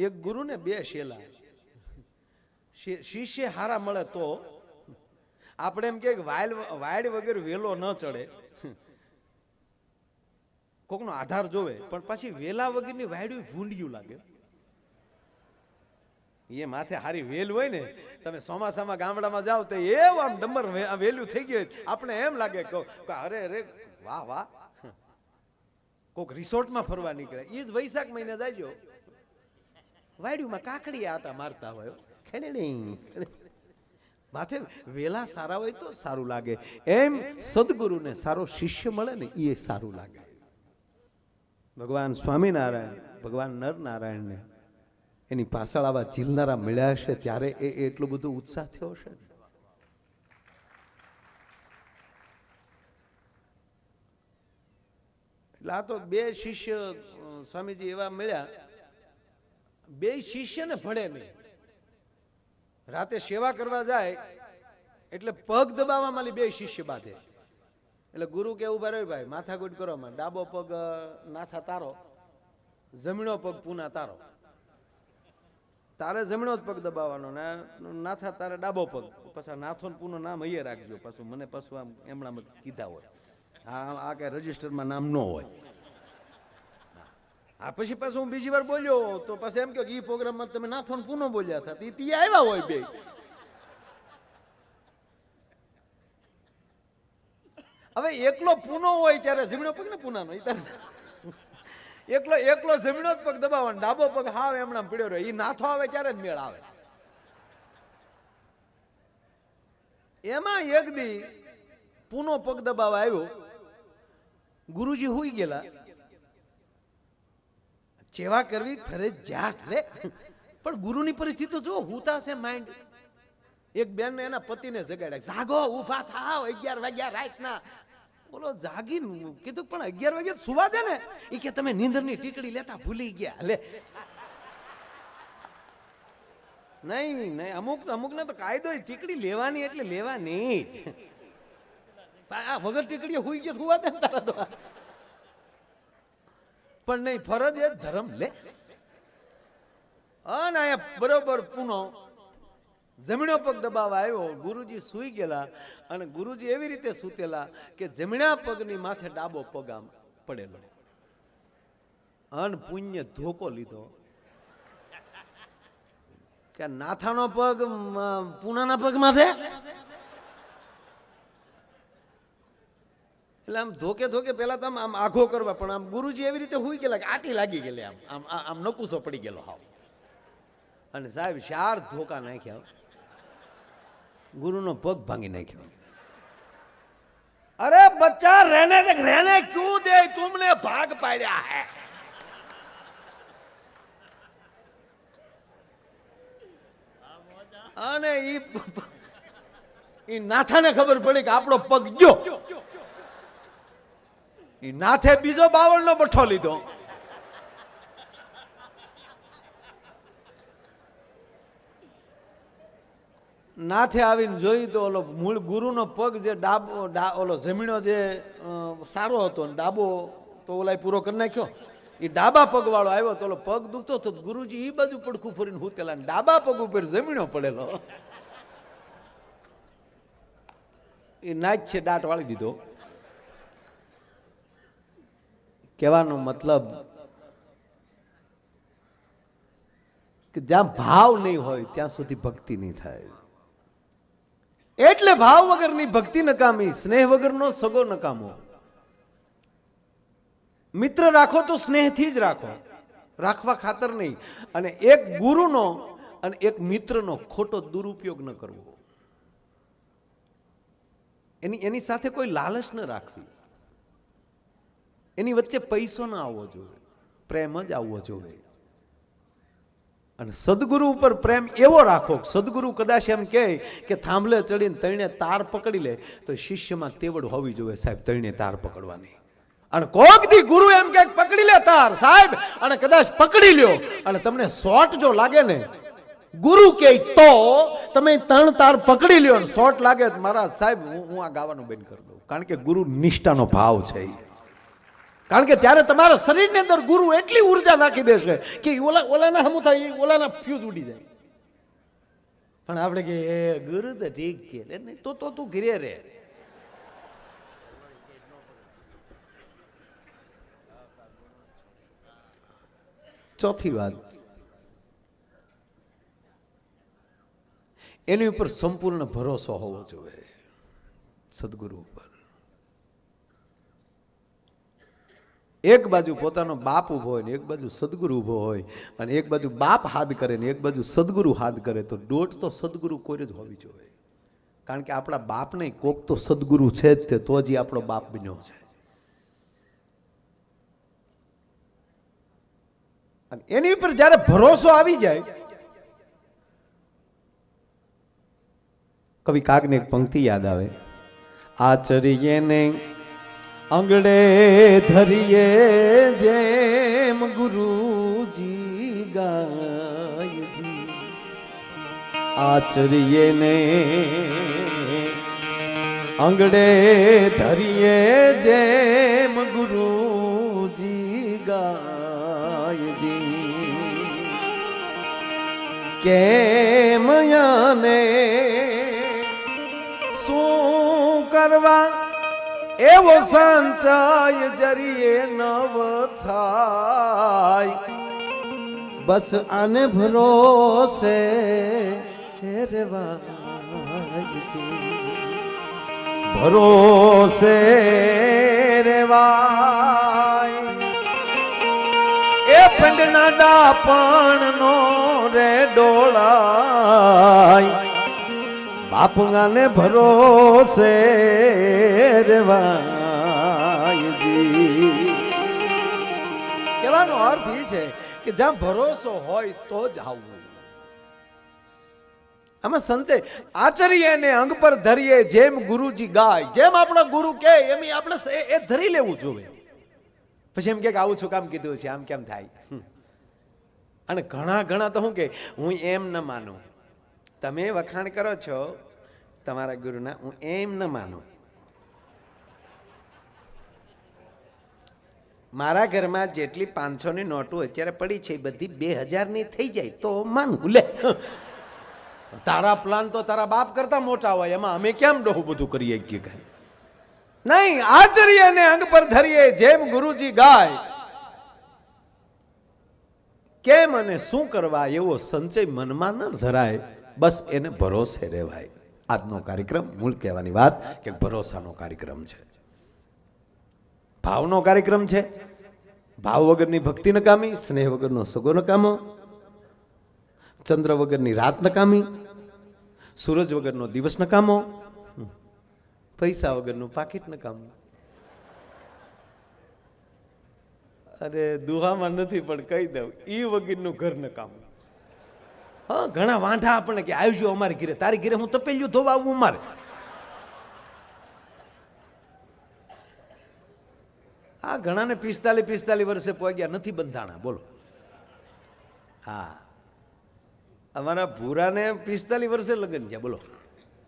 એક ગુરુ ને બે શેલા. શિષ્ય હારા મળે તો આપણે એમ કે વાયડ વગર વેલો ન ચડે, કોકનો આધાર જોવે, પણ પછી વેલા વગરની વાયડું ભૂંડિયું લાગે. એ માથે હારી વેલ હોય ને, તમે ચોમાસામાં ગામડામાં જાઓ તો એવું આમ ડમર વેલ્યુ થઈ ગયું, આપણે એમ લાગે કે અરે અરે વાહ વાહ, કોક રિસોર્ટમાં ફરવા નીકળે. એ જ વૈશાખ મહિને જાયજો, વાયડુમાં કાકડી આટા મારતા હોય, માથે વેલા સારા હોય તો સારું લાગે. એમ સદગુરુને સારો શિષ્ય મળે ને એ સારું લાગે. ભગવાન સ્વામિનારાયણ, ભગવાન નરનારાયણને એની પાછળ આવા ઝીલનારા મળ્યા હશે ત્યારે એટલો બધો ઉત્સાહ થયો હશે. એટલે આ તો બે શિષ્ય સ્વામીજી એવા મળ્યા, બે શિષ્યને ભળે નહીં. રાતે સેવા કરવા જાય એટલે પગ દબાવવામાં બે શિષ્ય બાંધે. એટલે ગુરુ કે ઉભા રહ્યો ભાઈ, માથાકૂટ કરો માં, ડાબો પગ નાથા તારો, જમણો પગ પૂના તારો. તારે જમણો જ પગ દબાવવાનો ને નાથા તારે ડાબો પગ. પાછા નાથો ને પૂનો નામ અહીંયા રાખજો, પાછું મને પાછું આમ એમણામ કીધા હોય, આ કઈ રજીસ્ટરમાં નામ ન હોય. આ પછી પાછું હું બીજી વાર બોલ્યો તો પછી એમ કે ઈ પ્રોગ્રામમાં તમે નાથો ને પૂનો બોલ્યા હતા, તી આવ્યા હોય બે. હવે એકલો પૂનો હોય ત્યારે જમણો પગ ને પૂનાનો એકલો જમણો જ પગ દબાવવાનો, ડાબો પગ હાવ એમણામ પડ્યો રહ્યો. એ નાથો આવે ત્યારે જ મેળ આવે. એમાં એક દી પૂનો પગ દબાવવા આવ્યો, ગુરુજી હુઈ ગયેલા. સેવા કરવી ફરજિયાત લે, પણ ગુરુની પરિસ્થિતિ જો હુતા છે માઇન્ડ. એક બેન ને એના પતિને જગાડ્યા, જાગો ઉભા થાવ, 11 વાગ્યા રાતના. બોલો જાગીને કીધું પણ 11 વાગ્યા સુવા દે ને. એ કે તમે નીંદરની ટીકડી લેતા ભૂલી ગયા. લે નહીં અમુક ને તો કાયદો ટીકડી લેવાની એટલે લેવાની જ. વગર ટીકડીએ હુઈ ગયો સુવા દે ને તારા તો. પણ નહીં, ફરજ એ ધર્મ લે. અને અહીંયા બરોબર પૂનો જમણો પગ દબાવવા આવ્યો, ગુરુજી સુઈ ગયેલા. અને ગુરુજી એવી રીતે સૂતેલા કે જમણા પગની માથે ડાબો પગ આમ પડેલો. અન પુણ્ય ધોકો લીધો કે નાથાનો પગ પૂનાના પગ માથે. એટલે આમ ધોકે પેલા તો આમ આઘો કરવા, પણ આમ ગુરુજી એવી રીતે હુઈ ગયેલા કે આટી લાગી ગયેલી, આમ નકુસો પડી ગયેલો હાવ. અને સાહેબ 4 ધોકા નાખ્યા, ગુરુનો પગ ભાંગી નાખ્યો. અરે બચ્ચા રહેને ક્यों दे, तुमने भाग पाड्या है. અને ઈ નાથાને ખબર પડી કે આપણો પગ ગયો. ઈ નાથે બીજો 52 નો બઠ્ઠો લીધો. નાથે આવીને જોયું તો ઓલો મૂળ ગુરુનો પગ જે ઓલો જમીનો જે સારો હતો ને ડાબો તો ઓલા પૂરો કરી નાખ્યો. એ ડાબા પગ વાળો આવ્યો તો ઓલો પગ દુખતો હતો. ગુરુજી એ બાજુ પડખું ફરીને હુતેલા, ડાબા પગ ઉપર જમીનો પડેલો. એ નાચ છે દાંત વાળી દીધો. કહેવાનો મતલબ કે જ્યાં ભાવ નહીં હોય ત્યાં સુધી ભક્તિ નહીં થાય. એટલે ભાવ વગરની ભક્તિ નકામી, સ્નેહ વગરનો સગો નકામો. મિત્ર રાખો તો સ્નેહથી જ રાખો, રાખવા ખાતર નહીં. અને એક ગુરુનો અને એક મિત્રનો ખોટો દુરુપયોગ ન કરવો. એની સાથે કોઈ લાલચ ન રાખવી. એની વચ્ચે પૈસો ના આવવો જોઈએ, પ્રેમ જ આવવો જોઈએ. અને સદગુરુ ઉપર પ્રેમ એવો રાખો, સદગુરુ કદાચ એમ કહે કે થાંભલે ચડીને તણે તાર પકડી લે તો શિષ્યમાં તેવડ હોવી જોઈએ સાહેબ, તણે તાર પકડવાની. અને કોક દી ગુરુ એમ કે પકડી લે તાર સાહેબ, અને કદાચ પકડી લ્યો અને તમને શોર્ટ જો લાગે ને, ગુરુ કે તો તમે 3 તાર પકડી લ્યો અને શોર્ટ લાગે તો મારા સાહેબ હું આ ગાવાનું બંધ કરી દઉં. કારણ કે ગુરુ નિષ્ઠાનો ભાવ છે. કારણ કે ત્યારે તમારા શરીરની અંદર ગુરુ એટલી ઉર્જા નાખી દેશે કે ઓલાના હમું થાય ઓલાના ફ્યુઝ ઉડી જાય. પણ આપણે કે એ ગુરુ તો ઠીક છે તો તું ઘરે રે. ચોથી વાત, એની ઉપર સંપૂર્ણ ભરોસો હોવો જોઈએ, સદગુરુ ઉપર. એક બાજુ પોતાનો બાપ ઉભો હોય ને એક બાજુ સદગુરુ ઉભો હોય, અને એક બાજુ બાપ હાથ કરે ને એક બાજુ સદગુરુ હાથ કરે, તો દોટ તો સદગુરુ કોઈ જ હોવી જોઈએ. કારણ કે આપણા બાપ નહીં, કોક તો સદગુરુ છે જ તે, તો જ આપણો બાપ બન્યો છે. અને એની ઉપર જ્યારે ભરોસો આવી જાય, કવિ કાગને એક પંક્તિ યાદ આવે, આચરીએ ને આંગળે ધરીએ જેમ ગુરુજી ગાયજી, આચરીએ ને આંગળે ધરીએ જેમ ગુરુજી ગાયજી, કેમ યાને શું કરવા એવો સંચય જરીએ નવ થાય, બસ આને ભરોસે રેવાય, ભરોસે રેવાય. એ પંડના ડાપણ નો રે ડોળાય, બાપુગાને ભરોસે રેવાયજી. કહેવાનો અર્થ એ છે કે જ્યાં ભરોસો હોય તો જ આવવું. આમાં સંજય આચરીએ ને અંગ પર ધરીએ જેમ ગુરુજી ગાય, જેમ આપણા ગુરુ કે એમ આપણે એ ધરી લેવું જોઈએ. પછી એમ કે આવું શું કામ કીધું છે, આમ કેમ થાય. અને ઘણા તો શું કે હું એમ ન માનું. તમે વખાણ કરો છો તમારા ગુરુના, હું એમ ન માનું. મારા ઘરમાં જેટલી 500 ની નોટો અત્યારે પડી છે બધી 2000 ની થઈ જાય તો માનું. લે તારા પ્લાન તો તારા બાપ કરતા મોટા હોય, એમાં અમે કેમ ડોહું બધું કરીએ કે નહીં. આચરીએ ને અંગ પર ધરીએ જેમ ગુરુજી ગાય, કેમ અને શું કરવા એવો સંચય મનમાં ન ધરાય, બસ એને ભરોસે રહેવાય. આજનો કાર્યક્રમ મૂળ કહેવાની વાત કે ભરોસાનો કાર્યક્રમ છે, ભાવનો કાર્યક્રમ છે. ભાવ વગરની ભક્તિ નકામી, સ્નેહ વગરનો સગો નકામો, ચંદ્ર વગરની રાત નકામી, સૂરજ વગરનો દિવસ નકામો, પૈસા વગરનું પાકીટ નકામું. અરે દુહામાં નથી પણ કહી દઉં, ઈ વગરનું ઘર નકામું. હા, ઘણા વાંઢા આપણને કે આવજો અમારી ઘરે, તારી ઘરે હું તપેલિયું ધોવા આવું અમારે. આ ઘણાને 45 વર્ષે પહોંચ્યા નથી બંધાણા, બોલો. હા, અમારા ભૂરાને 45 વર્ષે લગ્ન છે, બોલો.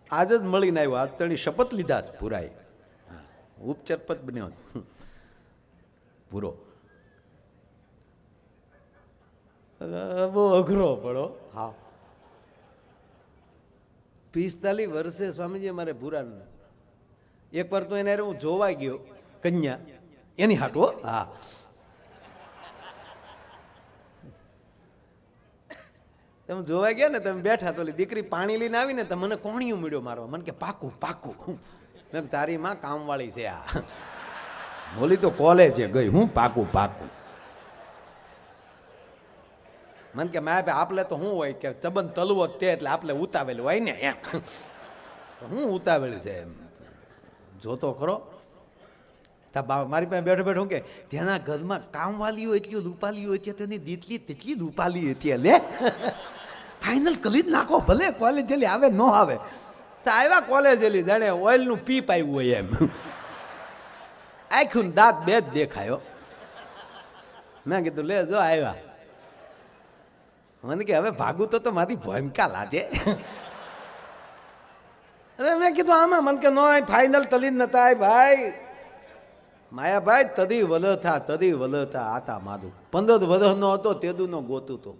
આજ જ મળીને આવ્યો, આજ તેની શપથ લીધા જ ભૂરાએ. ઉપચરપત બન્યો ભૂરો. બહુ અઘરો પડો. હા, 45 વર્ષે સ્વામીજી અમારે ભૂરાને એક વાર તો એને હું જોવા ગયો, કન્યા એની હાટો. હા, તમે જોવા ગયા ને, તમે બેઠા તો દીકરી પાણી લઈને આવીને તો મને કોણિયું મળ્યો મારવા. મને કે પાકું પાકું. મેં તારી માં કામવાળી છે આ, બોલી તો કોલેજે ગઈ, હું પાકું પાકું. મને કે માય ભાઈ આપલે તો શું હોય કે ચબન તલવો તે એટલે આપણે ઉતાવેલું હોય ને એમ. હું ઉતાવેલું છે એમ જોતો ખરો. મારી પાસે બેઠો બેઠો કે ત્યાંના ઘરમાં કામવાલીઓ એટલી રૂપાલીઓ હતી, તેની દીતલી તેટલી રૂપાલી હતી. લે ફાઇનલ કરી જ નાખો, ભલે કોલેજ જેલી આવે ન આવે. તો આવ્યા કોલેજ જેલી જાણે ઓઇલનું પીપ આવ્યું હોય એમ, આખું દાંત બે જ દેખાયો. મેં કીધું લે જો આવ્યા. મને કે હવે ભાગું તો મારી ભૂમિકા લાજે. અરે મેં કીધું આમાં મને કે નો ફાઇનલ તલી નતા ભાઈ, માયાભાઈ તદી વલથા આતા માદું 15 વર્ષનો હતો તેદુનો ગોતું તો.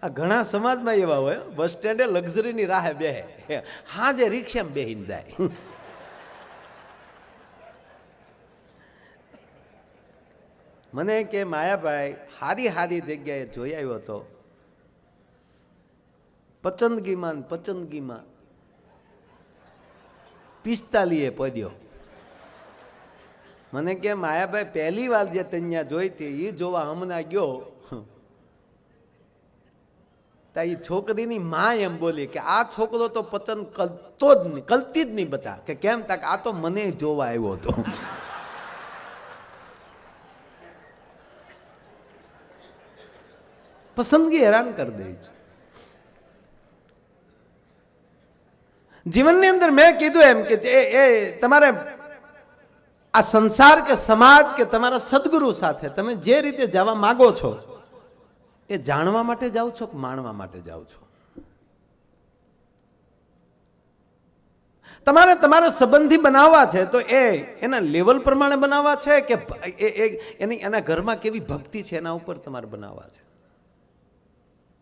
આ ઘણા સમાજમાં એવા હોય, બસ સ્ટેન્ડે લક્ઝરીની રાહે બેહે, હાજે રિક્ષામાં બેહીને જાય. મને કે માયાભાઈ હારી જગ્યાએ જોઈ આવ્યો હતો, પસંદગીમાં 45 પડ્યો. મને કે માયાભાઈ પહેલી વાર જે તન્યા જોઈ હતી એ જોવા હમણાં ગયો, એ છોકરીની માં એમ બોલી કે આ છોકરો તો પસંદ કરતો જ નહીં, કલતી જ નહીં. બતા કે કેમ? તક આ તો મને જોવા આવ્યો હતો. પસંદગી હેરાન કરી દે છે. જીવનની અંદર મેં કીધું એમ કે એ તમારે આ સંસાર કે સમાજ કે તમારા સદગુરુ સાથે તમે જે રીતે જવા માંગો છો એ જાણવા માટે જાઓ છો કે માણવા માટે જાઓ છો? તમારે તમારા સંબંધી બનાવવા છે તો એના લેવલ પ્રમાણે બનાવવા છે કે એના ઘરમાં કેવી ભક્તિ છે એના ઉપર તમારે બનાવવા છે?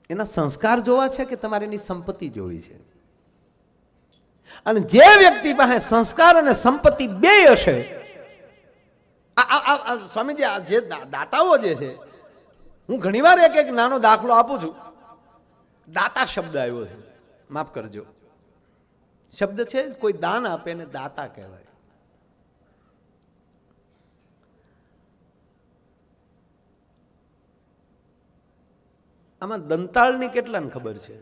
એના સંસ્કાર જોવા છે કે તમારે એની સંપત્તિ જોવી છે? અને જે વ્યક્તિ પાસે સંસ્કાર અને સંપત્તિ બે હશે, સ્વામીજી આ જે દાતાઓ જે છે, હું ઘણીવાર એક નાનો દાખલો આપું છું. દાતા શબ્દ આવ્યો છે, માફ કરજો, શબ્દ છે કોઈ દાન આપે ને દાતા કહેવાય. આમાં દંતાળની કેટલાને ખબર છે?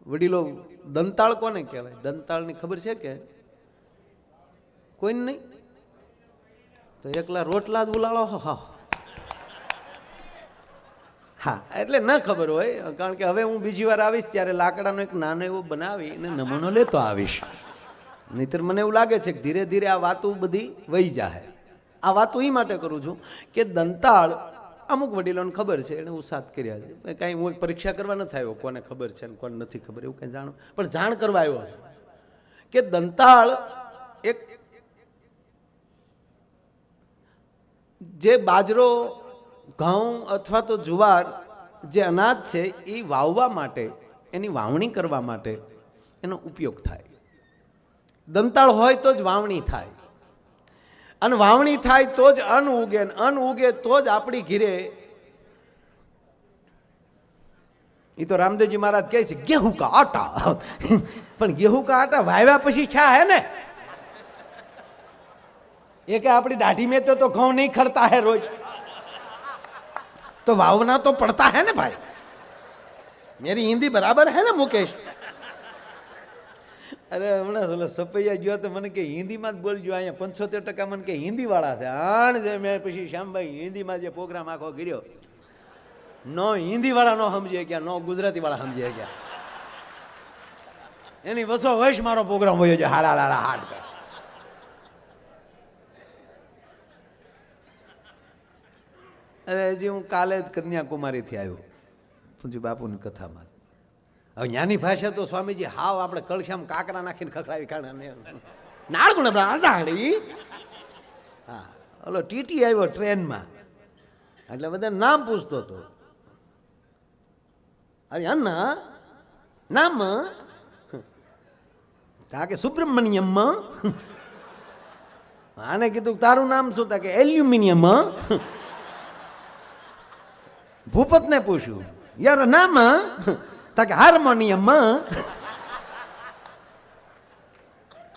વડીલો, દંતાળ કોને કહેવાય? દંતાળની ખબર છે કે કોઈને નહીં? તો એકલા રોટલા જ ઉલાળો. હા, એટલે ન ખબર હોય, કારણ કે હવે હું બીજી વાર આવીશ ત્યારે લાકડાનો એક નાનો એવો બનાવી અને નમૂનો લેતો આવીશ. નહીતર મને એવું લાગે છે કે ધીરે ધીરે આ વાતો બધી વહી જાય. આ વાતો એ માટે કરું છું કે દંતાળ અમુક વડીલોને ખબર છે, એને ઉત્સાહ કર્યા છે. કાંઈ હું પરીક્ષા કરવા નથી આવ્યો કોને ખબર છે ને કોને નથી ખબર, એવું કંઈ જાણું, પણ જાણ કરવા આવ્યો છે કે દંતાળ એક જે બાજરો, ઘઉં અથવા તો જુવાર જે અનાજ છે એ વાવવા માટે, એની વાવણી કરવા માટે એનો ઉપયોગ થાય. દંતાળ હોય તો જ વાવણી થાય, અને વાવણી થાય તો જ અન્ન ઉગે, અન્ન ઉગે તો જ આપણી ઘીરે. એ તો રામદેવજી મહારાજ કહે છે गेहूं का आटा, પણ गेहूं का आटा વાવ્યા પછી છા હે ને? એ કે આપણી દાઢી में तो घઉં नहीं खड़ता है रोज, तो वावना तो पड़ता है ना भाई. मेरी हिंदी बराबर है ना मुकेश? અરે હમણાં સપૈયા ગયો તો મને કે હિન્દીમાં જ બોલજો, અહીંયા 75% મને કે હિન્દી વાળા છે. આણ જે મેં પછી શ્યામભાઈ હિન્દીમાં જે પ્રોગ્રામ આખો કર્યો, નો હિન્દી વાળા નો સમજી ગયા, નો ગુજરાતી વાળા સમજી ગયા. એની વસો વૈશ મારો પ્રોગ્રામ હોય છે હાડા લાડા હાડ કર. અરે હજી હું કાલે જ કન્યાકુમારી થી આવ્યો પૂજ્ય બાપુની કથામાં. હવે જ્ઞાની ભાષા તો સ્વામીજી હાવ આપણે કળશામાં કાકરા નાખીને ખખડાવી કાઢે. નાળગુણ નાળી. હા, ઓલો ટીટી આવ્યો ટ્રેનમાં, એટલે બધા નામ પૂછતો હતો. અરે અન્ના નામ તા કે સુબ્રમણ્યમ. આને કીધું તારું નામ શું? તા કે એલ્યુમિનિયમ. ભૂપતને પૂછ્યું યાર નામ? તા કે હાર્મોનિયમ.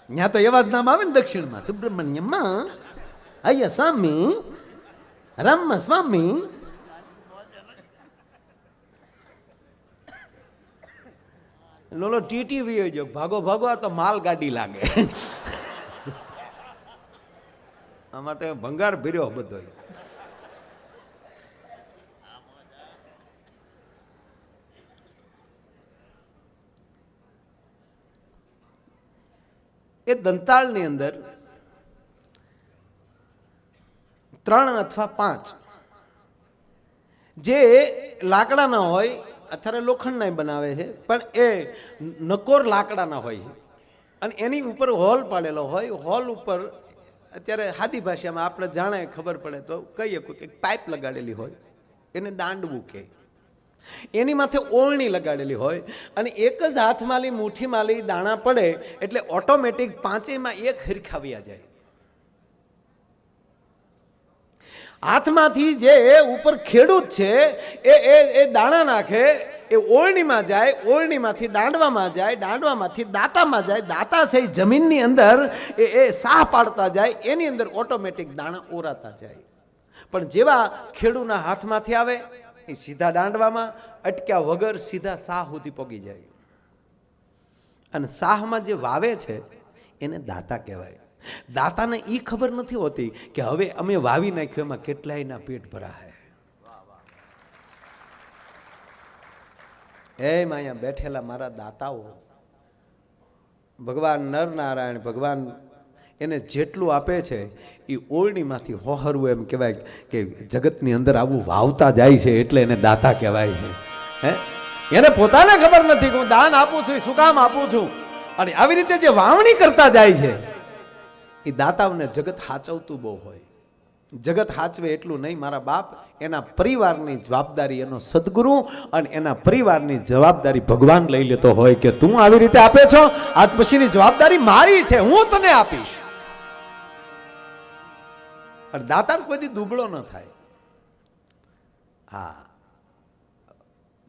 ત્યાં તો એવા જ નામ આવે ને દક્ષિણમાં, સુબ્રમણ્યમ, અయ్య સ્વામી, રામ સ્વામી. લોલો ટીટી વી જો ભાગો ભાગો, આ તો માલ ગાડી લાગે. આમાં તો ભંગાર ભર્યો બધો. એ દંતાળની અંદર 3 અથવા 5 જે લાકડાના હોય અત્યારે લોખંડના બનાવે છે, પણ એ નકોર લાકડાના હોય છે અને એની ઉપર હોલ પાડેલો હોય. હોલ ઉપર અત્યારે સાદી ભાષામાં આપણે જાણે ખબર પડે તો કહીએ કે પાઇપ લગાડેલી હોય, એને દાંડવું કહે. એની માથે ઓળણી લગાડેલી હોય અને એક જ હાથમાં લી મુઠ્ઠીમાં લી દાણા પડે એટલે ઓટોમેટિક પાંચેયમાં એક હરખાવ્યા જાય. હાથમાંથી જે ઉપર ખેડૂત છે એ દાણા નાખે, એ ઓળણીમાં જાય, ઓળણીમાંથી દાંડવામાં જાય, દાંડવામાંથી દાંતામાં જાય, દાંતા છે જમીનની અંદર એ સાહ પાડતા જાય, એની અંદર ઓટોમેટિક દાણા ઓરાતા જાય. પણ જેવા ખેડૂતના હાથમાંથી આવે એ સીધા દાંડવામાં અટક્યા વગર સીધા સાહ સુધી પગી જાય. અને સાહમાં જે વાવે છે એને દાંતા કહેવાય. દાતાને એ ખબર નથી હોતી કે હવે અમે વાવી નાખ્યું એમાં કેટલાયના પેટ ભરાય. એમ અહીંયા બેઠેલા મારા દાતાઓ, ભગવાન નરનારાયણ ભગવાન એને જેટલું આપે છે એ ઓળણીમાંથી હોહરવું, એમ કહેવાય કે જગતની અંદર આવું વાવતા જાય છે એટલે એને દાતા કહેવાય છે. હે, એને પોતાને ખબર નથી કે હું દાન આપું છું, શું કામ આપું છું. અને આવી રીતે જે વાવણી કરતા જાય છે એ દાતાઓને જગત હાચવતું બહુ હોય. જગત હાચવે એટલું નહીં, મારા બાપ એના પરિવારની જવાબદારી એનો સદગુરુ અને એના પરિવારની જવાબદારી ભગવાન લઈ લેતો હોય કે તું આવી રીતે આપે છો, આજ પછીની જવાબદારી મારી છે, હું તને આપીશ. અને દાતા કોઈ દી દુબળો ન થાય. હા,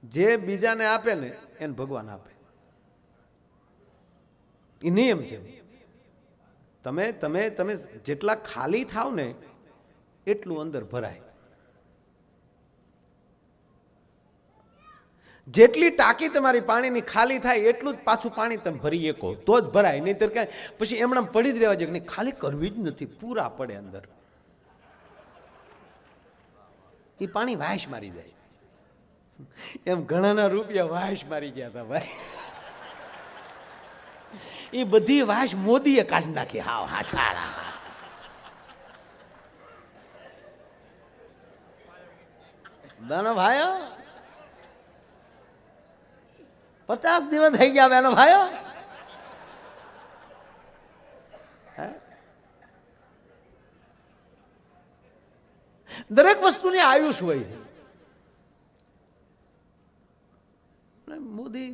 જે બીજાને આપે ને એને ભગવાન આપે, એ નિયમ છે. તમે તમે તમે જેટલા ખાલી થાવ ને એટલું અંદર ભરાય. જેટલી ટાંકી તમારી પાણીની ખાલી થાય એટલું જ પાછું પાણી તમે ભરી શકો તો જ ભરાય, નહીંતર કાંઈ પછી એમણે પડી જ રહેવા જોઈએ કે ખાલી કરવી જ નથી, પૂરા પડે અંદર. એ પાણી વાસ મારી જાય. એમ ઘણાના રૂપિયા વાસ મારી ગયા હતા ભાઈ. એ બધી વાસ મોદીએ કાઢી નાખી. હાવ હાથારા બેનો ભાઈઓ, 50 દિવસ થઈ ગયા બેનો ભાઈઓ. દરેક વસ્તુની આયુષ હોય છે. મોદી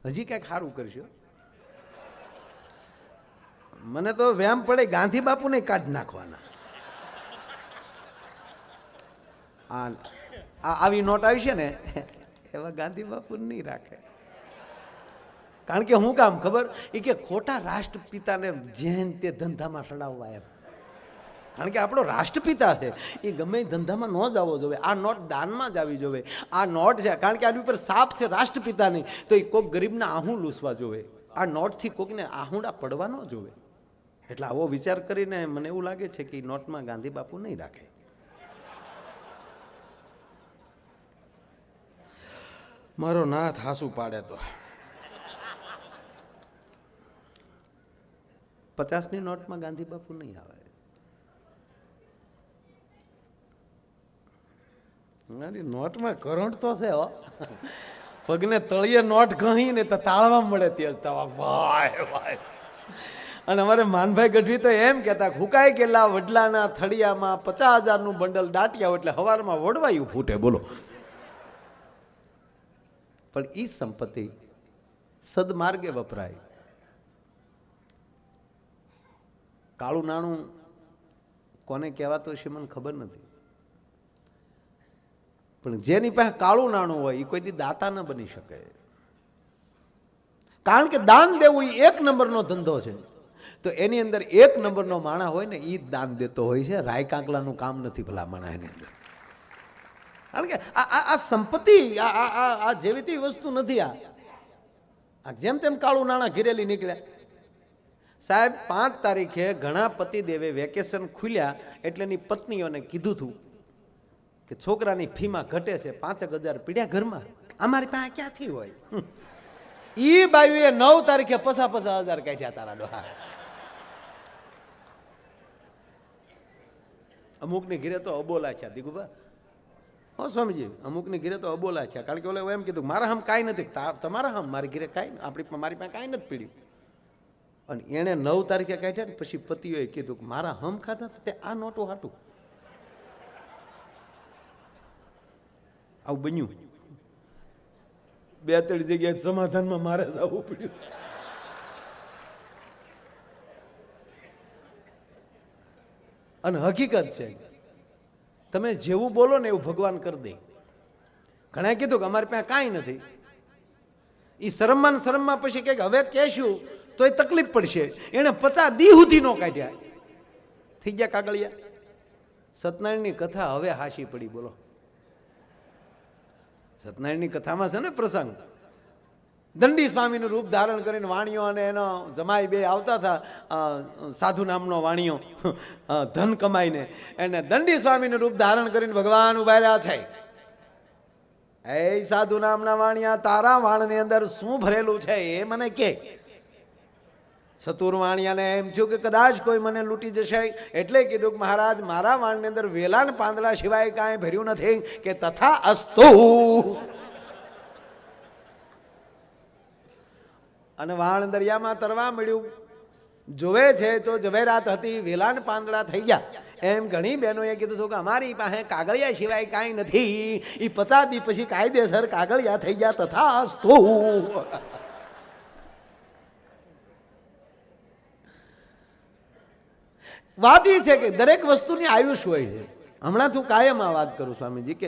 હજી કઈક સારું કરશે. મને તો વ્યામ પડે ગાંધી બાપુને કાઢી નાખવાના. આવી નોટ આવી છે ને એવા ગાંધી બાપુ નહીં રાખે. કારણ કે હું કામ ખબર, એ કે ખોટા રાષ્ટ્રપિતાને જેન તે ધંધામાં સડાવવા એમ. કારણ કે આપણો રાષ્ટ્રપિતા છે, એ ગમે ધંધામાં ન જવો જોઈએ. આ નોટ દાનમાં જ આવી જોઈએ. આ નોટ છે કારણ કે આની ઉપર સાપ છે રાષ્ટ્રપિતાની, તો એ કોઈક ગરીબના આહું લૂસવા જોઈએ. આ નોટથી કોઈકને આહુડા પડવા ન જોઈએ. એટલે આવો વિચાર કરીને મને એવું લાગે છે કે નોટમાં ગાંધી બાપુ નહીં રાખે. મારો નાથ હાસુ પાડે તો 50ની નોટમાં ગાંધી બાપુ નહીં આવે. નોટમાં કરંટ તો છે હો. પગને તળિયે નોટ ગણી ને તો તાળવા મળે ત્યાં ભાઈ ભાઈ. અને અમારે માનભાઈ ગઢવી તો એમ કહેતા, હુકાઈ ગયેલા વડલાના થળિયામાં 50,000નું બંડલ દાટ્યા એટલે હવારમાં વડવાયું ફૂટે. બોલો. પણ ઈ સંપત્તિ સદમાર્ગે વપરાય. કાળું નાણું કોને કહેવાતું હશે મને ખબર નથી, પણ જેની પાસે કાળું નાણું હોય એ કોઈ દી દાતા ન બની શકે. કારણ કે દાન દેવું એ 1 નંબરનો ધંધો છે. તો એની અંદર 1 નંબરનો માણા હોય ને એ જ દાન દેતો હોય છે. રાય કાંકલાનું કામ નથી ભલા માણા એની અંદર. કારણ કે આ સંપત્તિ આ જેવી તેવી વસ્તુ નથી. આ જેમ તેમ કાળું નાણાં ઘેરેલી નીકળ્યા. સાહેબ 5 તારીખે ઘણા પતિદેવે વેકેશન ખુલ્યા એટલે એની પત્નીઓને કીધું હતું કે છોકરાની ફીમાં ઘટે છે, 5,000 પીડ્યા ઘરમાં. અમારી પાસે ક્યાંથી હોય? ઈ બાયુએ 9 તારીખે 50,000 કાઢ્યા તારા ડોહા. અમુકની ઘરે તો અબોલા છે દીકુબા. હો સ્વામીજી, અમુકની ઘીરે તો અબોલા છે, કારણ કે ઓલે એમ કીધું મારા હમ કાંઈ નથી, તમારા હમ મારી ઘીરે કાંઈ, મારી પાસે કાંઈ નથી પીડ્યું. અને એણે 9 તારીખે કાઢ્યા ને પછી પતિઓએ કીધું કે મારા હમ ખાધા તે આ નોટો હાટું આવું બન્યું. 2-3 જગ્યાએ સમાધાનમાં મારે જવું પડ્યું. અને હકીકત છે, તમે જેવું બોલો ને એવું ભગવાન કરી દે. ઘણા કીધું કે અમારી પાસે કાંઈ નથી, એ શરમમાં પછી કે હવે કહેશું તો એ તકલીફ પડશે. એને 50 દી સુધી નો કાઢ્યા, થઈ ગયા કાગળિયા. સત્યનારાયણની કથા હવે હાશી પડી. બોલો, સત્યનારાયણની કથામાં છે ને પ્રસંગ, દંડી સ્વામીનું રૂપ ધારણ કરીને વાણિયો અને એનો જમાઈ બે આવતા હતા, સાધુ નામનો વાણિયો ધન કમાઈને, એને દંડી સ્વામીનું રૂપ ધારણ કરીને ભગવાન ઉભા રહ્યા છે. એ સાધુ નામના વાણિયા, તારા વાણની અંદર શું ભરેલું છે એ મને કે. ચતુર્વાણિયાને એમ થયું કે કદાચ કોઈ મને લૂંટી જશે, એટલે કીધું કે મહારાજ મારા વાણની અંદર વેલા ને પાંદડા સિવાય કાંઈ ભર્યું નથી, કે તથા અસ્તુ. અને વાણ દરિયામાં તરવા મળ્યું. જોવે છે તો ઝવેરાત હતી, વેલા ને પાંદડા થઈ ગયા. એમ ઘણી બહેનોએ કીધું હતું કે અમારી પાસે કાગળિયા સિવાય કાંઈ નથી. એ 50 દી પછી કાયદેસર કાગળિયા થઈ ગયા. તથા અસ્તુ. વાત એ છે કે દરેક વસ્તુની આયુષ હોય છે. હમણાં તું કાયમ આ વાત કરું સ્વામીજી કે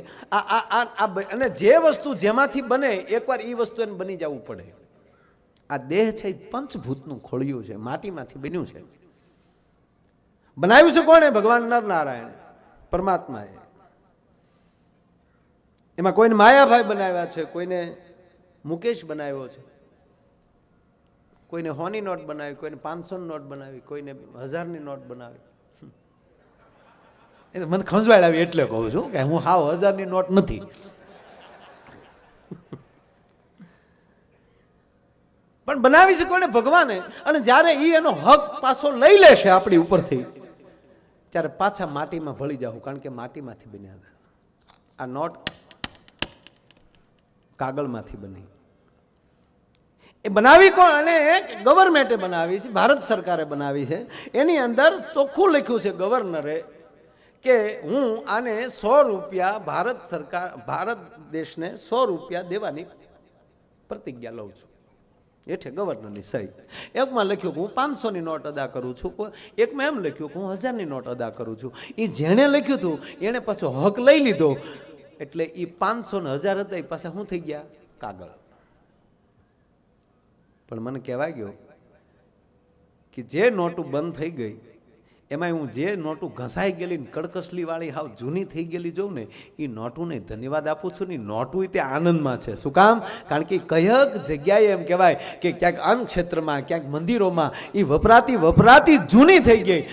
અને જે વસ્તુ જેમાંથી બને એકવાર એ વસ્તુ એને બની જવું પડે. આ દેહ છે એ પંચભૂતનું ખોળિયું છે, માટીમાંથી બન્યું છે. બનાવ્યું છે કોણે? ભગવાન નરનારાયણ પરમાત્માએ. એમાં કોઈને માયાભાઈ બનાવ્યા છે, કોઈને મુકેશ બનાવ્યો છે, કોઈને હોની નોટ બનાવી, કોઈને 500 નોટ બનાવી, કોઈને 1000ની નોટ બનાવી. એ મને ખંજવાળ આવી એટલે કહું છું કે હું હાવ 1000ની નોટ નથી. પણ બનાવી છે કોને? ભગવાને. અને જ્યારે એ એનો હક પાછો લઈ લેશે આપણી ઉપરથી, ત્યારે પાછા માટીમાં ભળી જાવ, કારણ કે માટીમાંથી બન્યા હતા. આ નોટ કાગળમાંથી બની. એ બનાવી કોણ? અને ગવર્મેન્ટે બનાવી છે, ભારત સરકારે બનાવી છે. એની અંદર ચોખ્ખું લખ્યું છે ગવર્નરે કે હું આને 100 રૂપિયા ભારત સરકાર, ભારત દેશને 100 રૂપિયા દેવાની પ્રતિજ્ઞા લઉં છું. એઠે ગવર્નરની સહી. એકમાં લખ્યું કે હું 500ની નોટ અદા કરું છું, એકમાં એમ લખ્યું કે હું 1000ની નોટ અદા કરું છું. એ જેણે લખ્યું હતું એણે પાછો હક લઈ લીધો, એટલે એ 500 ને 1000 હતા એ પાછા શું થઈ ગયા? કાગળ. પણ મને કહેવાય ગયો કે જે નોટું બંધ થઈ ગઈ એમાં હું જે નોટું ઘસાઈ ગયેલી કડકસલી વાળી હાવ જૂની થઈ ગયેલી જોઉં ને, એ નોટુને ધન્યવાદ આપું છું ને. નોટું તે આનંદમાં છે. શું કામ? કારણ કે કયક જગ્યાએ એમ કહેવાય કે ક્યાંક અન્ન ક્ષેત્રમાં, ક્યાંક મંદિરોમાં એ વપરાતી જૂની થઈ ગઈ.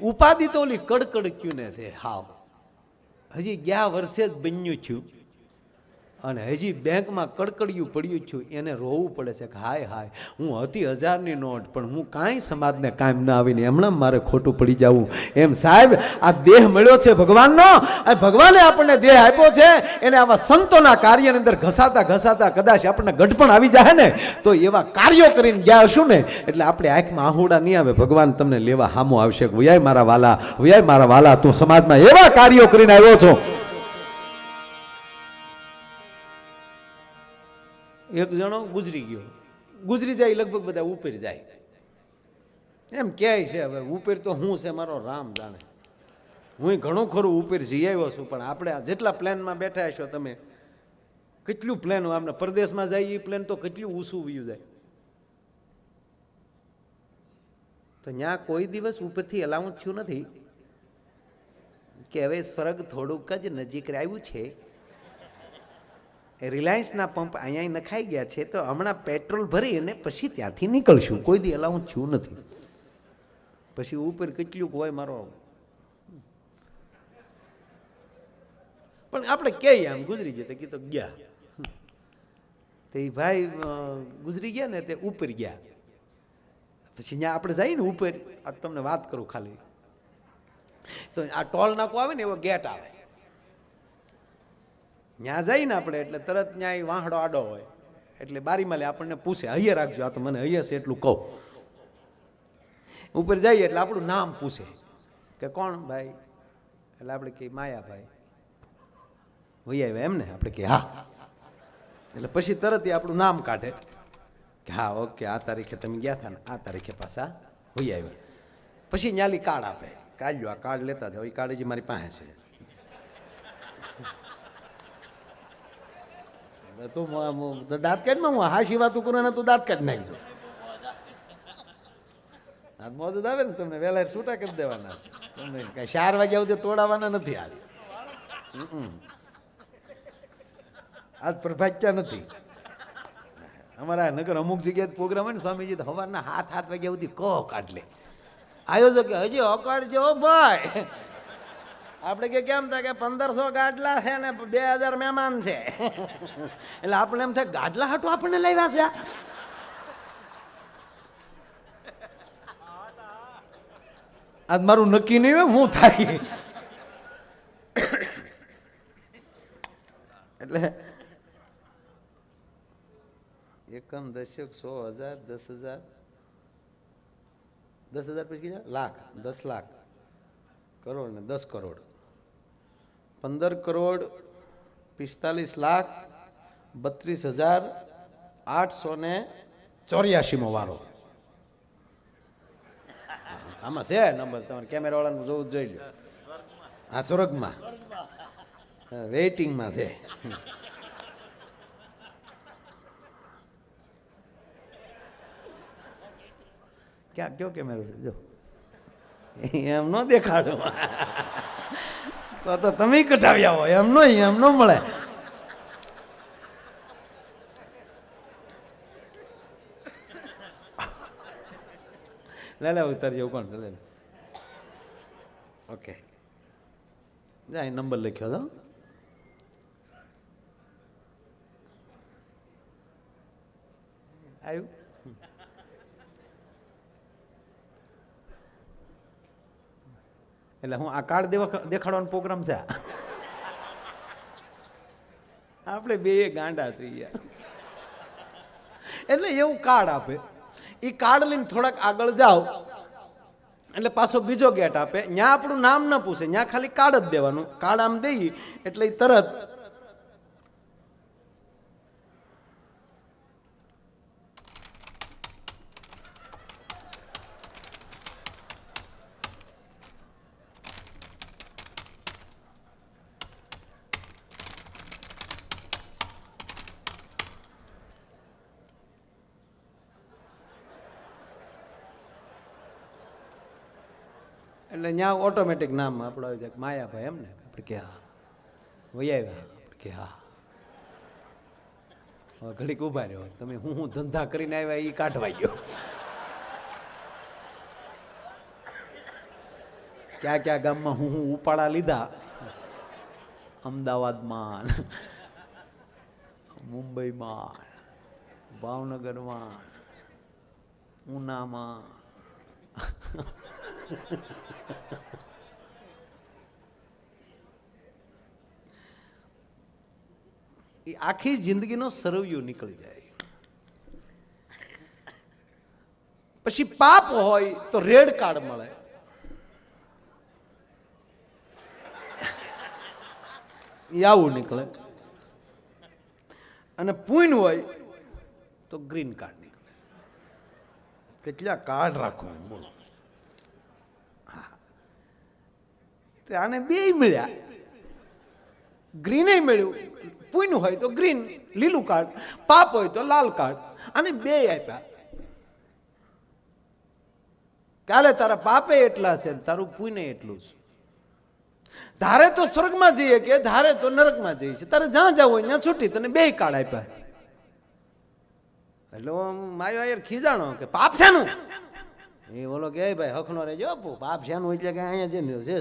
ઉપાધિ તો ઓલી કડકડ ને છે હાવ. હજી ગયા વર્ષે જ બન્યું થયું અને હજી બેંકમાં કડકડિયું પડ્યું છું. એને રોવું પડે છે કે હાય હાય, હું હતી 1000ની નોટ, પણ હું કાંઈ સમાજને કાયમ ના આવીને હમણાં મારે ખોટું પડી જવું. એમ સાહેબ, આ દેહ મળ્યો છે ભગવાનનો, અને ભગવાને આપણને દેહ આપ્યો છે. એને આવા સંતોના કાર્યની અંદર ઘસાતા કદાચ આપણને ગઢપણ આવી જાય ને, તો એવા કાર્યો કરીને ગયા હશું ને, એટલે આપણે આંખમાં આહુડા નહીં આવે. ભગવાન તમને લેવા હામો આવશે. વયાય મારા વાલા, તું સમાજમાં એવા કાર્યો કરીને આવ્યો છો. એક જણો ગુજરી જાય, લગભગ બધા ઉપર જાય. એમ કહે છે, હવે ઉપર તો હું છે મારો રામ જાણે. હું ઘણું ખરું ઉપર જઈ આવ્યો છું, પણ આપણે જેટલા પ્લેનમાં બેઠા છો તમે, કેટલું પ્લેન આપણે પરદેશમાં જાય એ પ્લેન તો કેટલું ઊંચું વયું જાય. તો ત્યાં કોઈ દિવસ ઉપરથી અલાઉન્સ થયું નથી કે હવે સ્વર્ગ થોડુંક જ નજીક આવ્યું છે, રિલાયન્સના પંપ અહીંયા નખાઈ ગયા છે, તો હમણાં પેટ્રોલ ભરી અને પછી ત્યાંથી નીકળશું. કોઈ દી અલાઉન્સ થયું નથી. પછી ઉપર કેટલું હોય મારો. પણ આપણે કહીએ આમ ગુજરી ગયા કે તો ગયા, તો એ ભાઈ ગુજરી ગયા ને તે ઉપર ગયા. પછી ત્યાં આપણે જઈએ ને ઉપર, આ તમને વાત કરું ખાલી, તો આ ટોલ નાકો આવે ને એવો ગેટ આવે. ત્યાં જઈએ ને આપણે એટલે તરત ત્યાં વાહડો આડો હોય એટલે બારીમાં લે આપણને પૂછે હૈયે રાખજો, આ તો મને હૈયે છે એટલું કહું. ઉપર જઈએ એટલે આપણું નામ પૂછે કે કોણ ભાઈ, એટલે આપણે કે માયાભાઈ. વહી આવ્યા એમ ને, આપણે કે હા. એટલે પછી તરત આપણું નામ કાઢે કે હા ઓકે આ તારીખે તમે ગયા હતા ને આ તારીખે પાછા વહી આવ્યા. પછી ન્યાલી કાર્ડ આપે, કાઢ્યો આ કાર્ડ લેતા જાઓ, એ કાર્ડ જે મારી પાસે છે. તું દાંત કાઢમાં હું હાશી વાતું કરું ને તું દાંત કાઢી નાખજો. મોજ આવે ને તમને વહેલા છૂટા કરી દેવાના, તમને કઈ 4 વાગ્યા સુધી તોડાવવાના નથી. આજ પ્રભાત્યા નથી અમારા નગર. અમુક જગ્યાએ પ્રોગ્રામ હોય ને સ્વામીજી તો સવારના 7 વાગ્યા સુધી કહો કાઢ લે. આયોજક હજી અકાળજો ભાઈ. આપણે કે કેમ થાય કે 1500 ગાડલા છે ને 2000 મહેમાન છે, એટલે આપણે એમ થાય ગાડલા હાટું આપણને લાવ્યા છે. આજ મારું નક્કી નહીં હોય હું થાય. એટલે એકમ દશક 100,000 10,000 10,000 પછી લાખ 10 લાખ કરોડ ને 10 કરોડ 15 કરોડ 45 લાખ 32,884 વારો. આમાં છે નંબર, તમારે કેમેરા વાળાનું જોવું જોઈ લો. હા સ્વર્ગમાં વેઇટિંગમાં છે. ક્યાં કયો કેમેરો છે જો, એમ ન દેખાડો તો તમે કઢાવી આવો, એમ ન મળે. લે ઉતારજો કોણ લે. ઓકે જાય નંબર લખ્યો હતો. આવ્યું એટલે હું આ કાર્ડ દેખાડવાનો પ્રોગ્રામ છે. આપણે બે ગાંડા છીએ એટલે એવું કાર્ડ આપે. એ કાર્ડ લઈને થોડાક આગળ જાઓ એટલે પાછો બીજો ગેટ આપે. ત્યાં આપણું નામ ન પૂછે, ત્યાં ખાલી કાર્ડ જ દેવાનું. કાર્ડ આમ દઈ એટલે તરત એટલે ત્યાં ઓટોમેટિક નામ આપણો આવી જાય માયાભાઈ. એમ ને આપણે કે હા વહી આવ્યા. આપણે કે હા હવે ઘડીક ઉભા રહ્યો, તમે હું ધંધા કરીને આવ્યા એ કાઢવા ગયો. ક્યાં ક્યાં ગામમાં હું ઉપાડા લીધા, અમદાવાદમાં, મુંબઈમાં, ભાવનગરમાં, ઉનામાં. એ આખી જિંદગીનો સરવૈયો નીકળી જાય. પછી પાપ હોય તો રેડ કાર્ડ મળે. એ આવું નીકળે. અને પુણ્ય હોય તો ગ્રીન કાર્ડ નીકળે. કેટલા કાર્ડ રાખવું બોલો. આને બે મળ્યા, ગ્રીન મળ્યું. પુણ્ય હોય તો ગ્રીન લીલું કાર્ડ, પાપ હોય તો લાલ કાર્ડ. અને બે આપ્યા. કાલે તારા પાપે એટલા છે તારું પુણ્ય એટલું છે. ધારે તો સ્વર્ગમાં જઈએ કે ધારે તો નરકમાં જઈએ છે, તારે જ્યાં જવું હોય ત્યાં છૂટી. તને બે કાર્ડ આપ્યા. એટલે માયો યાર ખીજાણો કે પાપ છે નું. એ બોલો કે ભાઈ હખનો રહેજો, પાપ છે નું એટલે કે અહીંયા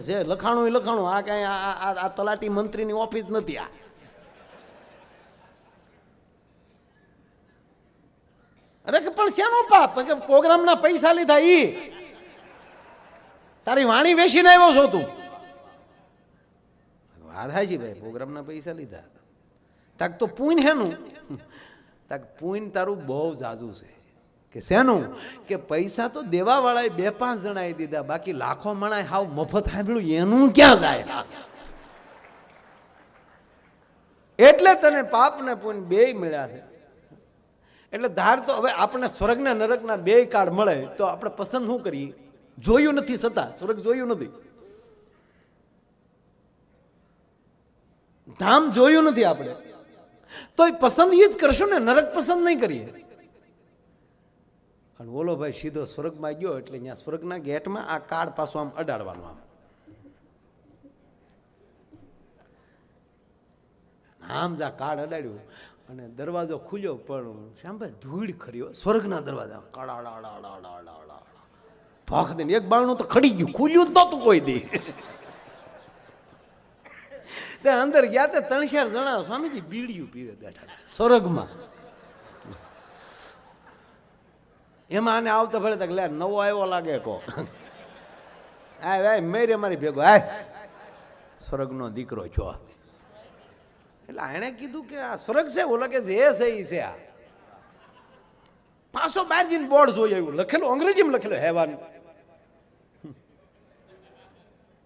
જે લખાણું એ લખાણું. આ કઈ આ તલાટી મંત્રીની ઓફિસ નથી. આ અરે કે પણ શેનો પાપ? કે પ્રોગ્રામના પૈસા લીધા. ઈ તારી વાણી વેચીને આવ્યો છો તું. વાત થાય છે ભાઈ, પ્રોગ્રામના પૈસા લીધા. તાક તો પૂન હેનું? તાક પૂન તારું બહુ જાજુ છે. કે શેનું? કે પૈસા તો દેવા વાળાએ 2-5 જણાએ દીધા, બાકી લાખો મણાએ હાવ મફત સાંભળ્યું એનું ક્યાં જાય? એટલે તને પાપ ને પુણ્ય બેય મળ્યા છે. એટલે ધાર તો હવે આપણે સ્વર્ગ ને નરકના બેય કાર્ડ મળે તો આપણે પસંદ શું કરીએ? જોયું નથી છતાં, સ્વર્ગ જોયું નથી, ધામ જોયું નથી આપણે, તો પસંદ એ જ કરશું ને, નરક પસંદ નહીં કરીએ. અને ઓલો ભાઈ સીધો સ્વર્ગમાં ગયો એટલે ત્યાં સ્વર્ગના ગેટમાં આ કાર્ડ પાછું આમ અડાડવાનું, આમ જ આ કાર્ડ અડાડ્યું અને દરવાજો ખુલ્યો, પણ શ્યામભાઈ ધૂળ ખરી, સ્વર્ગના દરવાજા કડાડાડાડાડાડા ભોખ દઈને એક બારણું તો ખડી ગયું, ખુલ્યું જ નહોતું કોઈ દી. તે અંદર ગયા તે 3-4 જણા સ્વામીજી બીડીયું પીવે બેઠા સ્વર્ગમાં. એમાં આને આવતા ભલે તક લે નવો આવ્યો લાગે કો આ મેરે મારી ભેગો આ સ્વર્ગનો દીકરો છો. એટલે એણે કીધું કે આ સ્વર્ગ છે, ઓલા કે જે છે એ છે. આ પાછો બહાર જઈને બોર્ડ જોઈ આવ્યું, લખેલું અંગ્રેજીમાં લખેલું હેવાન.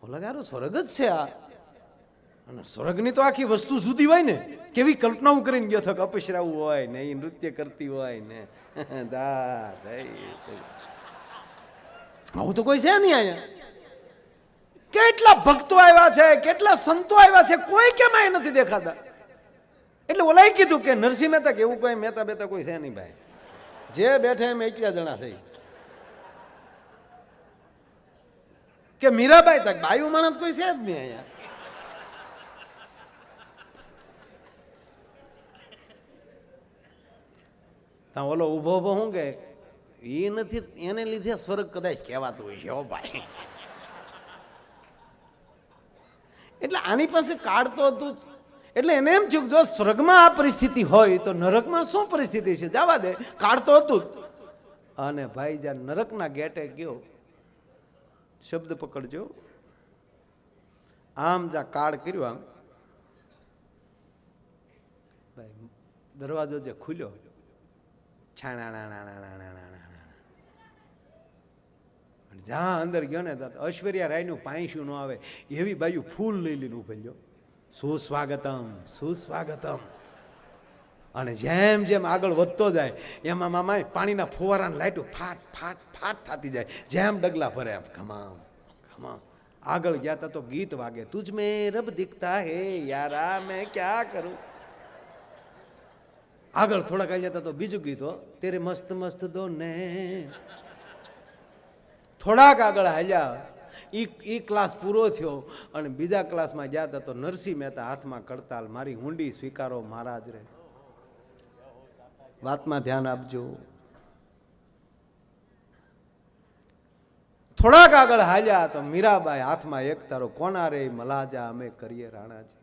ઓલા કે સ્વર્ગ જ છે આ. અને સ્વર્ગની તો આખી વસ્તુ જુદી હોય ને, કેવી કલ્પનાઓ કરીને ગયો થક અપસરાવું હોય ને, એ નૃત્ય કરતી હોય ને, આવું તો કોઈ છે નહીં અહીંયા. કેટલા ભક્તો આવ્યા છે, કેટલા સંતો આવ્યા છે, કોઈ કેમ અહીં નથી દેખાતા. એટલે ઓલાએ કીધું કે નરસિંહ મહેતા કે એવું કોઈ મહેતા બેતા કોઈ છે નહીં ભાઈ, જે બેઠા એમ 21 જણા થઈ. કે મીરાબાઈ તક બાયુ માણસ કોઈ છે જ નહીં અહીંયા. ઓલો ઉભો ઉભો શું કે એ નથી, એને લીધે સ્વર્ગ કદાચ કહેવાતું હોય છે. હો ભાઈ, એટલે આની પાસે કાર્ડ તો હતું. એટલે એને એમ થયું જો સ્વર્ગમાં આ પરિસ્થિતિ હોય તો નરકમાં શું પરિસ્થિતિ છે, જવા દે, કાર્ડ તો હતું જ. અને ભાઈ જ્યાં નરકના ગેટે ગયો, શબ્દ પકડજો, આમ જ્યાં કાર્ડ કર્યું, આમ ભાઈ દરવાજો જે ખુલ્યો, જ્યાં અંદર ગયો ને ઐશ્વર્યા રાય નું પાંચું ન આવે એવી બાજુ ફૂલ લઈ લઈને ઉભેલ, સુસ્વાગતમ સુસ્વાગતમ. અને જેમ જેમ આગળ વધતો જાય એમાં મામા પાણીના ફુવારાની લાઈટો ફાટ ફાટ ફાટ થતી જાય, જેમ ડગલા ભરે આમ ખમામ ખમામ. આગળ ગયા તા તો ગીત વાગે, તુજ મેં રબ દિખતા હે યારા મેં ક્યા કરું. આગળ થોડાક આવી જતા તો બીજું ગીત, હો તેરે મસ્ત મસ્ત દો ને. થોડાક આગળ હાલ્યા, ઈ ક્લાસ પૂરો થયો અને બીજા ક્લાસમાં ગયા હતા તો નરસિંહ મહેતા હાથમાં કડતાલ, મારી હુંડી સ્વીકારો મહારાજ રે. વાતમાં ધ્યાન આપજો. થોડાક આગળ હાલ્યા તો મીરાબાઈ હાથમાં એક તારો કોના રે મલાજા અમે કરીએ રાણાજી.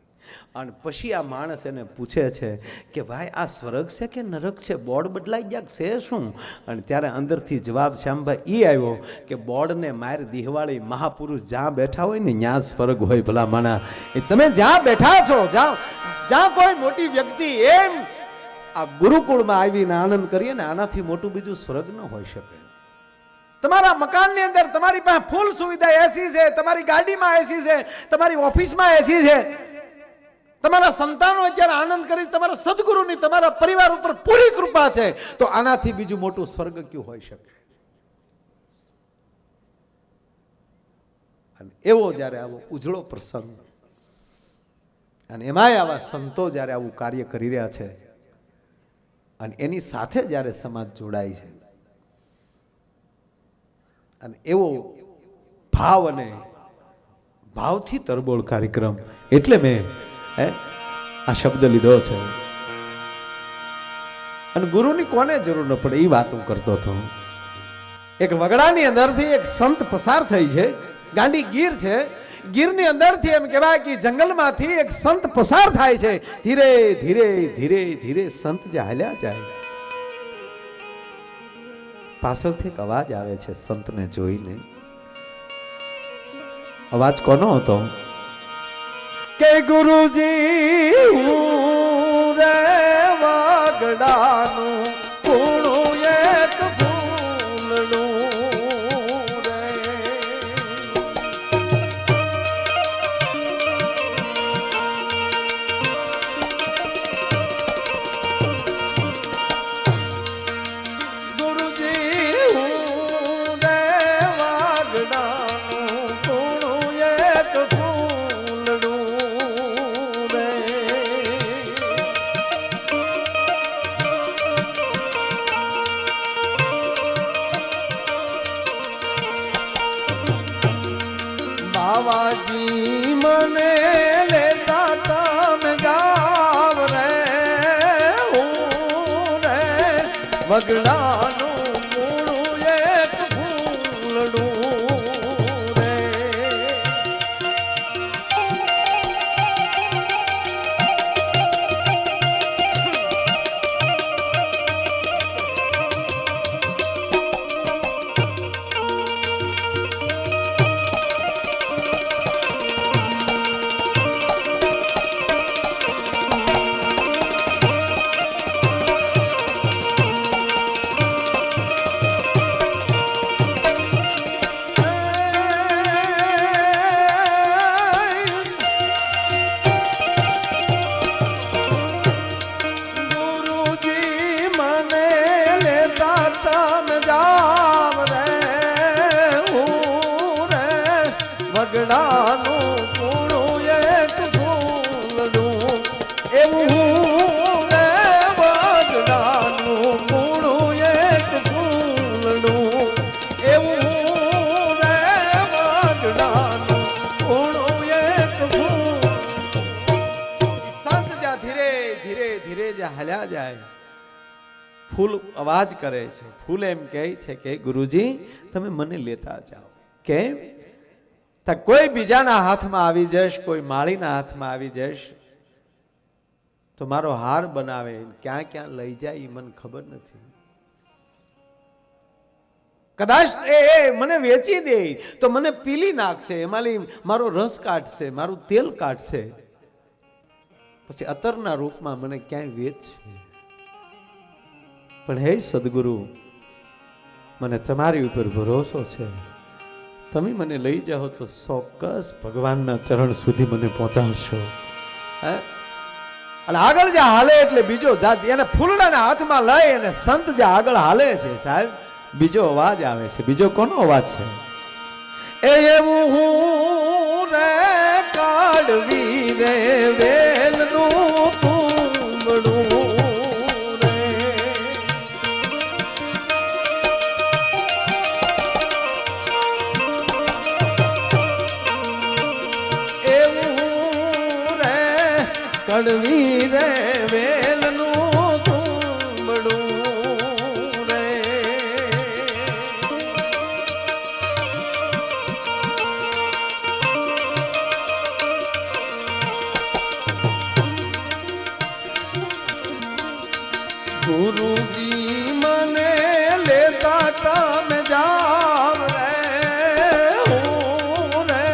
અને પછી આ માણસ એને પૂછે છે કે ભાઈ આ સ્વર્ગ છે કે નરક છે, બોર્ડ બદલાઈ ગયા છે શું? અને ત્યારે અંદરથી જવાબ શ્યામભાઈ એ આવ્યો કે બોર્ડને માર દિહવાળી મહાપુરુષ જ્યાં બેઠા હોય ને ત્યાં સ્વર્ગ હોય. ભલા માણા, તમે જ્યાં બેઠા છો, જ્યાં કોઈ મોટી વ્યક્તિ એમ આ ગુરુકુળમાં આવીને આનંદ કરીએ ને, આનાથી મોટું બીજું સ્વર્ગ ન હોઈ શકે. તમારા મકાનની અંદર તમારી પાસે ફૂલ સુવિધા એસી છે, તમારી ગાડીમાં એસી છે, તમારી ઓફિસમાં એસી છે, તમારા સંતાનો અત્યારે આનંદ કરી, તમારા સદગુરુની તમારા પરિવાર ઉપર પૂરી કૃપા છે, તો આનાથી બીજું મોટું સ્વર્ગ ક્યું હોઈ શકે? અને એવો જ્યારે આવો ઉજળો પ્રસંગ, અને એમાંય આવા સંતો જ્યારે આવું કાર્ય કરી રહ્યા છે, અને એની સાથે જ્યારે સમાજ જોડાય છે, અને એવો ભાવ અને ભાવથી તરબોળ કાર્યક્રમ, એટલે મેં આ શબ્દ લીધો છે. અને ગુરુની કોને જરૂર ન પડે એ વાત હું કરતો હતો. એક વગડાની અંદરથી એક સંત પસાર થઈ છે, ગાંડી ગીર છે, ગીરની અંદરથી એમ કહેવાય કે જંગલમાંથી એક સંત પસાર થાય છે. ધીરે ધીરે ધીરે ધીરે સંત જે હાલ્યા જાય, પાછળથી એક અવાજ આવે છે સંતને જોઈને. અવાજ કોનો હતો? કે ગુરુજી હું રે વાગડાનું કુણું એક ફૂલડું રે. ગુરુજી હું રે વાગડાનું કુણું એક ફૂલડું રે. બાવાજી મને લેતા તમે જાવ રે હું રે વગડાનું કુણું એક ફૂલડું રે. વગડાનું કુણું એક ફૂલડું એવું રે વગડાનું કુણું એક ફૂલડું એવું રે વગડાનું કુણું એક ફૂલ. સંત જ્યાં ધીરે ધીરે ધીરે જ્યાં હાલ્યા જાય ફૂલ અવાજ કરે છે. ફૂલ એમ કહે છે કે ગુરુજી તમે મને લેતા જાઓ. કેમ? કોઈ બીજાના હાથમાં આવી જશ, કોઈ માળીના હાથમાં આવી જશ તો મારો હાર બનાવે ક્યાં ક્યાં લઈ જાય એ મને ખબર નથી. કદાચ એ મને વેચી દે તો મને પીલી નાખશે, એમાંથી મારો રસ કાઢશે, મારું તેલ કાઢશે, પછી અત્તરના રૂપમાં મને ક્યાંય વેચશે. પણ હે સદગુરુ, મને તમારી ઉપર ભરોસો છે. તમે મને લઈ જાઓ તો ચોક્કસ ભગવાનના ચરણ સુધી મને પહોંચાડશો. અને આગળ જે હાલે એટલે બીજો એને ફૂલડાના હાથમાં લઈ અને સંત જે આગળ હાલે છે સાહેબ, બીજો અવાજ આવે છે. બીજો કોનો અવાજ છે? એ એવું હું રે કાઢવી રે વેલનું તુંબડું કડવી રે વેલનું તુંબડું રે. ગુરુજી મને લેતા તમે જાવ રે હું રે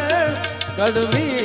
કડવી